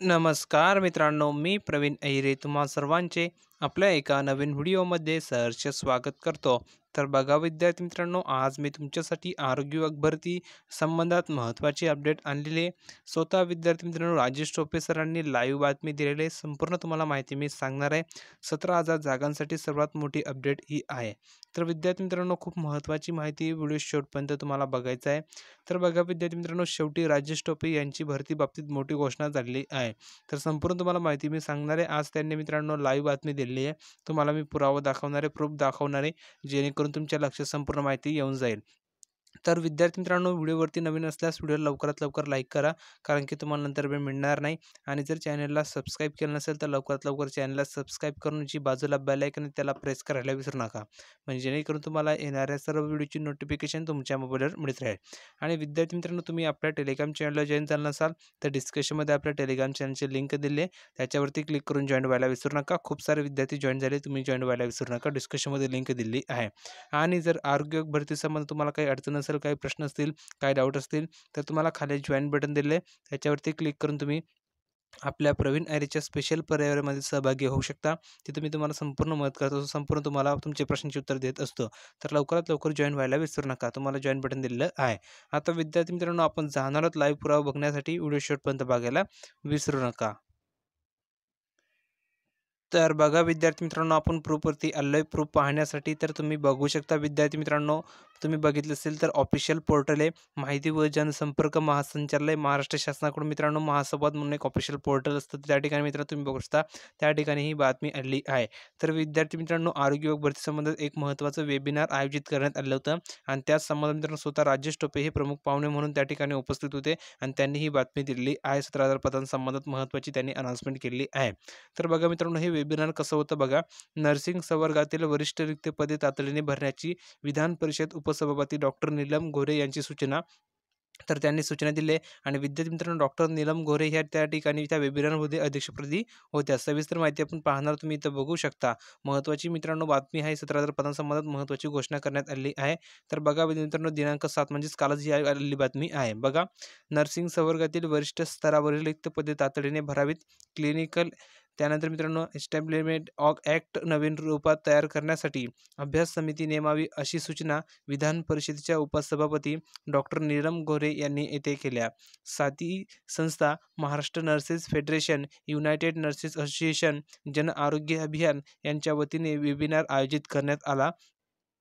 नमस्कार मित्रांनो, मी प्रवीण अहिरे तुम्हा सर्वांचे आपल्या एका नवीन व्हिडिओमध्ये सहर्ष स्वागत करतो. तर बघा विद्यार्थी मित्रांनो, आज मी तुमच्यासाठी आरोग्य विभाग भरती संबंधात महत्त्वाची अपडेट आणलेली आहे. स्वतः विद्यार्थी मित्रांनो राजेश टोपे सरांनी लाईव्ह बातमी दिलेली आहे. संपूर्ण तुम्हाला माहिती मी सांगणार आहे. 17,000 जागांसाठी सर्वात मोठी अपडेट ही आहे. तर विद्यार्थी मित्रांनो, खूप महत्त्वाची माहिती व्हिडिओ शेवटपर्यंत तुम्हाला बघायचं आहे. तर बघा विद्यार्थी मित्रांनो, शेवटी राजेश टोपे यांची भरती बाबतीत मोठी घोषणा झालेली आहे. तर संपूर्ण तुम्हाला माहिती मी सांगणार आहे. आज त्यांनी मित्रांनो लाईव्ह बातमी दिलेली आहे. तुम्हाला मी पुरावा दाखवणार आहे, प्रूफ दाखवणार आहे, जेणेकरून तुमच्या लक्षात संपूर्ण माहिती येऊन जाईल. तर विद्यार्थी मित्रांनो, व्हिडिओवरती नवीन असल्यास व्हिडिओला लवकरात लवकर लाईक करा, कारण की तुम्हाला नंतर वेळ मिळणार नाही. आणि जर चॅनलला सबस्क्राईब केलं नसेल तर लवकरात लवकर चॅनलला सबस्क्राईब करून जी बाजूला बेल आयकन आहे त्याला प्रेस करायला विसरू नका, म्हणजे जेणेकरून तुम्हाला येणाऱ्या सर्व व्हिडिओची नोटिफिकेशन तुमच्या मोबाईलवर मिळत राहील. आणि विद्यार्थी मित्रांनो, तुम्ही आपल्या टेलिग्राम चॅनलला जॉईन झाला नसाल तर डिस्क्रिप्शनमध्ये आपल्या टेलिग्राम चॅनलची लिंक दिली आहे, त्याच्यावरती क्लिक करून जॉईन व्हायला विसरू नका. खूप सारे विद्यार्थी जॉईन झाले, तुम्ही जॉईन व्हायला विसरू नका. डिस्क्रिप्शनमध्ये लिंक दिली आहे. आणि जर आरोग्य भरती संबंध तुम्हाला काही अडचण असेल, काही प्रश्न असतील, काही डाऊट असतील, तर तुम्हाला खाली जॉईन बटन दिले आहे, त्याच्यावरती क्लिक करून तुम्ही आपल्या प्रवीण ॲरेच्या स्पेशल पर्यावरणामध्ये सहभागी होऊ शकता. तिथे मी तुम्हाला संपूर्ण मदत करत असतो, संपूर्ण तुम्हाला तुमचे प्रश्नांची उत्तर देत असतो. तर लवकरात लवकर जॉईन व्हायला विसरू नका. तुम्हाला जॉईन बटन दिलेलं आहे. आता विद्यार्थी मित्रांनो, आपण जाणार आहोत लाईव्ह पुरावा बघण्यासाठी. व्हिडिओ शेवटपर्यंत बघायला विसरू नका. तर बघा विद्यार्थी मित्रांनो, आपण प्रूफवरती आलोय. प्रूफ पाहण्यासाठी तर तुम्ही बघू शकता विद्यार्थी मित्रांनो, तुम्ही बघितलं असेल तर ऑफिशियल पोर्टल आहे. माहिती व जनसंपर्क महासंचालय महाराष्ट्र शासनाकडून मित्रांनो महासंवाद म्हणून एक ऑफिशियल पोर्टल असतं. त्या ठिकाणी मित्रांनो तुम्ही बघू शकता, त्या ठिकाणी ही बातमी आली आहे. तर विद्यार्थी मित्रांनो, आरोग्य विभाग भरती संबंधात एक महत्त्वाचं वेबिनार आयोजित करण्यात आलं होतं आणि त्याच संबंधात मित्रांनो स्वतः राजेश टोपे हे प्रमुख पाहुणे म्हणून त्या ठिकाणी उपस्थित होते आणि त्यांनी ही बातमी दिलेली आहे. 17,000 पदांसंबंधात महत्त्वाची त्यांनी अनाउन्समेंट केली आहे. तर बघा मित्रांनो, हे वेबिनार कसं होतं बघा. नर्सिंग संवर्गातील वरिष्ठ रिक्त पदे तातडीने भरण्याची विधान परिषद उपसभापती डॉक्टर नीलम गोरे यांची सूचना. तर त्यांनी सूचना दिली आहे आणि विद्यार्थी मित्रांनो डॉक्टर नीलम गोरे ह्या त्या ठिकाणी त्या वेबिनारमध्ये अध्यक्षपदी होत्या. सविस्तर माहिती आपण पाहणार, तुम्ही इथं बघू शकता. महत्त्वाची मित्रांनो बातमी आहे. 17,000 पदांसंबंधात महत्त्वाची घोषणा करण्यात आली आहे. तर बघा मित्रांनो, दिनांक 7 म्हणजेच कालच ही आलेली बातमी आहे. बघा, नर्सिंग संवर्गातील वरिष्ठ स्तरावरील रिक्त पदे तातडीने भरावीत. क्लिनिकल त्यानंतर मित्रांनो एस्टॅब्लिशमेंट ऑफ ॲक्ट नवीन रूपात तयार करण्यासाठी अभ्यास समिती नेमावी अशी सूचना विधान परिषदेच्या उपसभापती डॉक्टर नीलम गोरे यांनी येथे केल्या. साथी संस्था Maharashtra nurses federation, United nurses association, Jan Arogya अभियान यांच्या वतीने वेबिनार आयोजित करण्यात आला.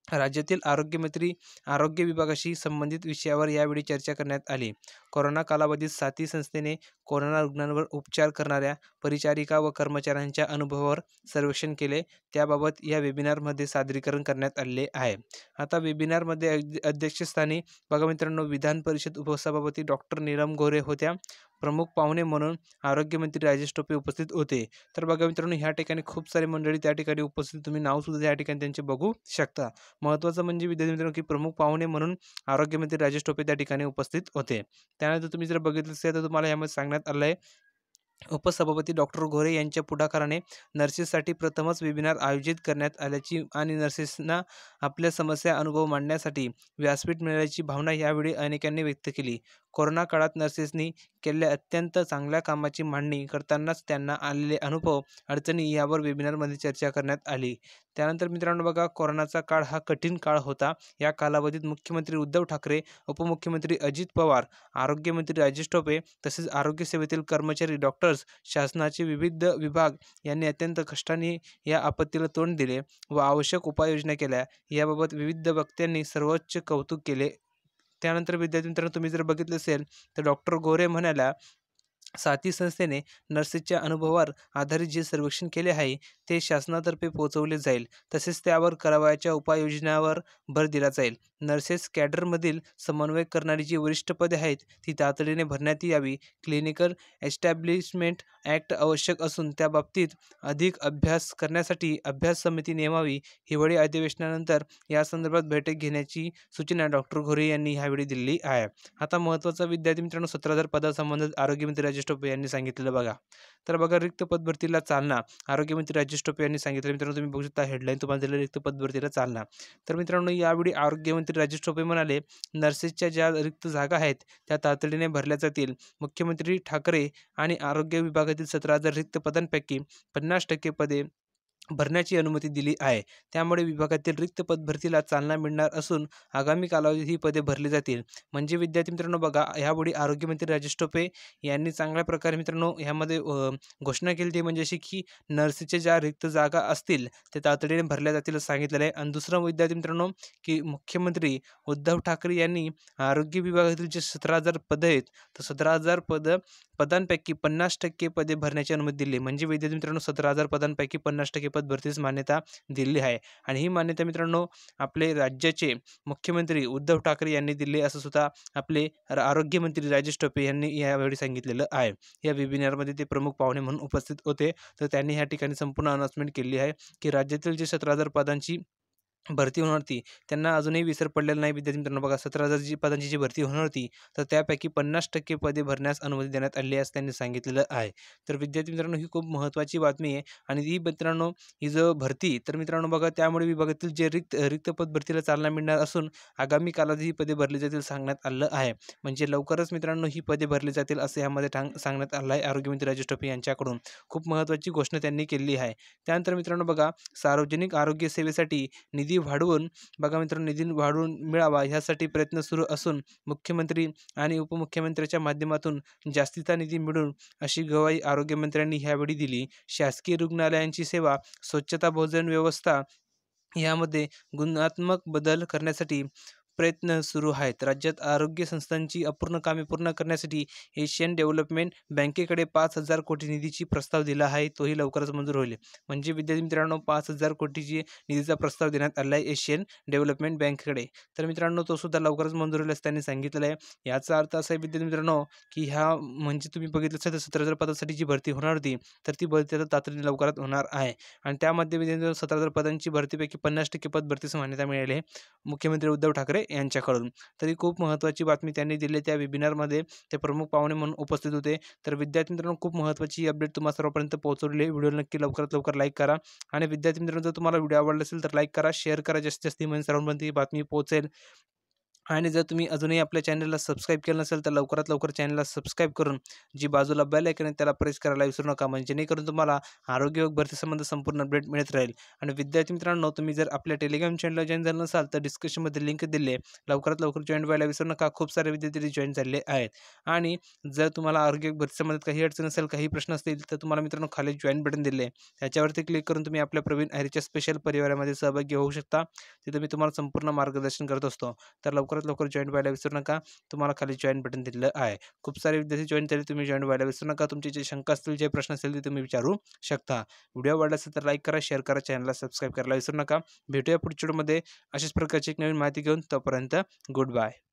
राज्यातील आरोग्यमंत्री आरोग्य विभागाशी संबंधित विषयावर यावेळी चर्चा करण्यात आली. कोरोना कालावधीत साथी संस्थेने कोरोना रुग्णांवर उपचार करणाऱ्या परिचारिका व कर्मचाऱ्यांच्या अनुभवावर सर्वेक्षण केले. त्याबाबत या वेबिनारमध्ये सादरीकरण करण्यात आले आहे. आता वेबिनारमध्ये अध्यक्षस्थानी बघा मित्रांनो विधान परिषद उपसभापती डॉक्टर नीलम गोरे होत्या. प्रमुख पाहुणे म्हणून आरोग्यमंत्री राजेश टोपे उपस्थित होते. तर बघा मित्रांनो, ह्या ठिकाणी खूप सारी मंडळी त्या ठिकाणी उपस्थित, तुम्ही नावसुद्धा त्या ठिकाणी त्यांचे बघू शकता. महत्त्वाचं म्हणजे विद्यार्थी मित्रांनो, की प्रमुख पाहुणे म्हणून आरोग्यमंत्री राजेश टोपे त्या ठिकाणी उपस्थित होते. त्यानंतर तुम्ही जर बघितलं असेल तर तुम्हाला यामध्ये सांगण्यात आलं आहे, उपसभापती डॉक्टर गोरे यांच्या पुढाकाराने नर्सेससाठी प्रथमच वेबिनार आयोजित करण्यात आल्याची आणि नर्सेसना आपल्या समस्या अनुभव मांडण्यासाठी व्यासपीठ मिळाल्याची भावना यावेळी अनेकांनी व्यक्त केली. कोरोना काळात नर्सेसनी केलेल्या अत्यंत चांगल्या कामाची मांडणी करतानाच त्यांना आलेले अनुभव, अडचणी यावर वेबिनारमध्ये चर्चा करण्यात आली. त्यानंतर मित्रांनो बघा, कोरोनाचा काळ हा कठीण काळ होता. या कालावधीत मुख्यमंत्री उद्धव ठाकरे, उपमुख्यमंत्री अजित पवार, आरोग्यमंत्री राजेश टोपे तसेच आरोग्य सेवेतील कर्मचारी, डॉक्टर्स, शासनाचे विविध विभाग यांनी अत्यंत कष्टाने या आपत्तीला तोंड दिले व आवश्यक उपाययोजना केल्या. याबाबत विविध वक्त्यांनी सर्वोच्च कौतुक केले. त्यानंतर विद्यार्थी मित्रांनो, तुम्ही जर बघितलं असेल तर डॉक्टर गोरे म्हणाल्या, साथी संस्थेने नर्सेसच्या अनुभवावर आधारित जे सर्वेक्षण केले आहे ते शासनातर्फे पोहोचवले जाईल. तसेच त्यावर करावयाच्या उपाययोजनावर भर दिला जाईल. नर्सेस कॅडरमधील समन्वय करणारी जी वरिष्ठ पदे आहेत ती तातडीने भरण्यात यावी. क्लिनिकल एस्टॅब्लिशमेंट ॲक्ट आवश्यक असून त्याबाबतीत अधिक अभ्यास करण्यासाठी अभ्यास समिती नेमावी. हिवाळी अधिवेशनानंतर यासंदर्भात बैठक घेण्याची सूचना डॉक्टर गोरे यांनी यावेळी दिली आहे. आता महत्त्वाचा विद्यार्थी मित्रांनो, 17,000 पदासंबंधित आरोग्यमंत्री राजेश टोपे यांनी सांगितलेलं बघा. तर बघा, रिक्त पद भरतीला चालना. आरोग्यमंत्री राजेश राजेश टोपे यांनी सांगितलं. मित्रांनो तुम्ही बघू शकता हेडलाईन तुम्हाला दिलेली रिक्त पदभरतीला चालना. तर मित्रांनो यावेळी आरोग्यमंत्री राजेश टोपे म्हणाले, नर्सेसच्या ज्या रिक्त जागा आहेत त्या तातडीने भरल्या जातील. मुख्यमंत्री ठाकरे आणि आरोग्य विभागातील 17,000 रिक्त पदांपैकी 50% पदे भरण्याची अनुमती दिली आहे. त्यामुळे विभागातील रिक्त पदभरतीला चालना मिळणार असून आगामी कालावधीत ही पदे भरली जातील. म्हणजे विद्यार्थी मित्रांनो बघा, यावेळी आरोग्यमंत्री राजेश टोपे यांनी चांगल्या प्रकारे मित्रांनो ह्यामध्ये घोषणा केली ती म्हणजे अशी की नर्सच्या ज्या रिक्त जागा असतील ते तातडीने भरल्या जातील असं सांगितलेलं आहे. आणि दुसरं विद्यार्थी मित्रांनो की मुख्यमंत्री उद्धव ठाकरे यांनी आरोग्य विभागातील जे 17,000 पदं आहेत, तर 17,000 पदांपैकी 50% पदे भरण्याची अनुमती दिली. म्हणजे विद्यार्थी मित्रांनो 17,000 पदांपैकी 50% पद भरतीस मान्यता दिली आहे. आणि ही मान्यता मित्रांनो आपले राज्याचे मुख्यमंत्री उद्धव ठाकरे यांनी दिली असं सुद्धा आपले आरोग्यमंत्री राजेश टोपे यांनी यावेळी सांगितलेलं आहे. या वेबिनारमध्ये ते प्रमुख पाहुणे म्हणून उपस्थित होते. तर त्यांनी ह्या ठिकाणी संपूर्ण अनाउन्समेंट केली आहे की राज्यातील जे 17,000 पदांची भरती होणार होती त्यांना अजूनही विसर पडलेला नाही. विद्यार्थी मित्रांनो बघा 17,000 पदांची जी भरती होणार होती तर त्यापैकी 50% पदे भरण्यास अनुमती देण्यात आली आहे असं त्यांनी सांगितलेलं आहे. तर विद्यार्थी मित्रांनो ही खूप महत्त्वाची बातमी आहे. आणि ही मित्रांनो ही जो भरती तर मित्रांनो बघा त्यामुळे विभागातील जे रिक्त पद भरतीला चालना मिळणार असून आगामी कालावधीत ही पदे भरली जातील सांगण्यात आलं आहे. म्हणजे लवकरच मित्रांनो ही पदे भरली जातील असं यामध्ये सांगण्यात आलं आहे आरोग्यमंत्री राजेश टोपे यांच्याकडून. खूप महत्त्वाची घोषणा त्यांनी केली आहे. त्यानंतर मित्रांनो बघा सार्वजनिक आरोग्य सेवेसाठी निधी वाढवून बघा मित्रांनो निधी वाढवून मिळावा ह्यासाठी प्रयत्न सुरू असून मुख्यमंत्री आणि उपमुख्यमंत्र्यांच्या माध्यमातून जास्तीचा निधी मिळून अशी ग्वाही आरोग्यमंत्र्यांनी ह्यावेळी दिली. शासकीय रुग्णालयांची सेवा, स्वच्छता, भोजन व्यवस्था यामध्ये गुणात्मक बदल करण्यासाठी प्रयत्न सुरू आहेत. राज्यात आरोग्य संस्थांची अपूर्ण कामे पूर्ण करण्यासाठी एशियन डेव्हलपमेंट बँकेकडे 5,000 कोटी निधीची प्रस्ताव दिला आहे. तोही लवकरच मंजूर होईल. म्हणजे विद्यार्थी मित्रांनो 5,000 कोटीची निधीचा प्रस्ताव देण्यात आला आहे एशियन डेव्हलपमेंट बँकेकडे. तर मित्रांनो तो सुद्धा लवकरच मंजूर होईल असं त्यांनी सांगितलेलं आहे. याचा अर्थ असा आहे विद्यार्थी मित्रांनो की ह्या म्हणजे तुम्ही बघितलं असेल तर 17,000 पदासाठी जी भरती होणार होती तर ती भरती आता तातडीने लवकरात होणार आहे. आणि त्यामध्ये विद्यार्थी 17,000 पदांची भरतीपैकी 50% पद भरतीस मान्यता मिळाली आहे मुख्यमंत्री उद्धव ठाकरे यांच्याकडून. तरी खूप महत्त्वाची बातमी त्यांनी दिली. त्या वेबिनारमध्ये ते प्रमुख पाहुणे म्हणून उपस्थित होते. तर विद्यार्थी मित्रांनो खूप महत्त्वाची अपडेट तुम्हा सर्वांपर्यंत पोहोचवली आहे. व्हिडिओ नक्की लवकरात लवकर लाईक करा. आणि विद्यार्थी मित्रांनो जर तुम्हाला व्हिडिओ आवडला असेल तर लाईक करा, शेअर करा, जास्तीत जास्त म्हणजे सर्वांपर्यंत ही बातमी पोहोचेल. आणि जर तुम्ही अजूनही आपल्या चॅनलला सबस्क्राईब केलं नसेल तर लवकरात लवकर चॅनलला सबस्क्राईब करून जी बाजूला बेल आयकॉन आहे त्याला प्रेस करायला विसरू नका. म्हणजे जेणेकरून तुम्हाला आरोग्य भरतीसंबंध संपूर्ण अपडेट मिळत राहील. आणि विद्यार्थी मित्रांनो तुम्ही जर आपल्या टेलिग्राम चॅनलला जॉईन झालं नसाल तर डिस्क्रिप्शनमध्ये लिंक दिली आहे. लवकरात लवकर जॉईन व्हायला विसरू नका. खूप सारे विद्यार्थी जॉईन झालेले आहेत. आणि जर तुम्हाला आरोग्य भरतीसंबंधात काही अडचण असेल, काही प्रश्न असतील तर तुम्हाला मित्रांनो खाली जॉईन बटन दिले आहे. त्याच्यावरती क्लिक करून तुम्ही आपल्या प्रवीण अॅग्रीच्या स्पेशल परिवारामध्ये सहभागी होऊ शकता. तिथे मी तुम्हाला संपूर्ण मार्गदर्शन करत असतो. तर लवकरात लवकर जॉईन व्हायला विसरू नका. तुम्हाला खाली जॉईन बटन दिलेलं आहे. खूप सारे विद्यार्थी जॉईन झाले, तुम्ही जॉईन व्हायला विसरू नका. तुमचे जे शंका असतील, जे प्रश्न असतील ते तुम्ही विचारू शकता. व्हिडिओ आवडला असेल तर लाईक करा, शेअर करा, चॅनलला सबस्क्राईब करायला विसरू नका. भेटूया पुढच्या व्हिडिओमध्ये अशाच प्रकारची एक नवीन माहिती घेऊन. तोपर्यंत गुड बाय.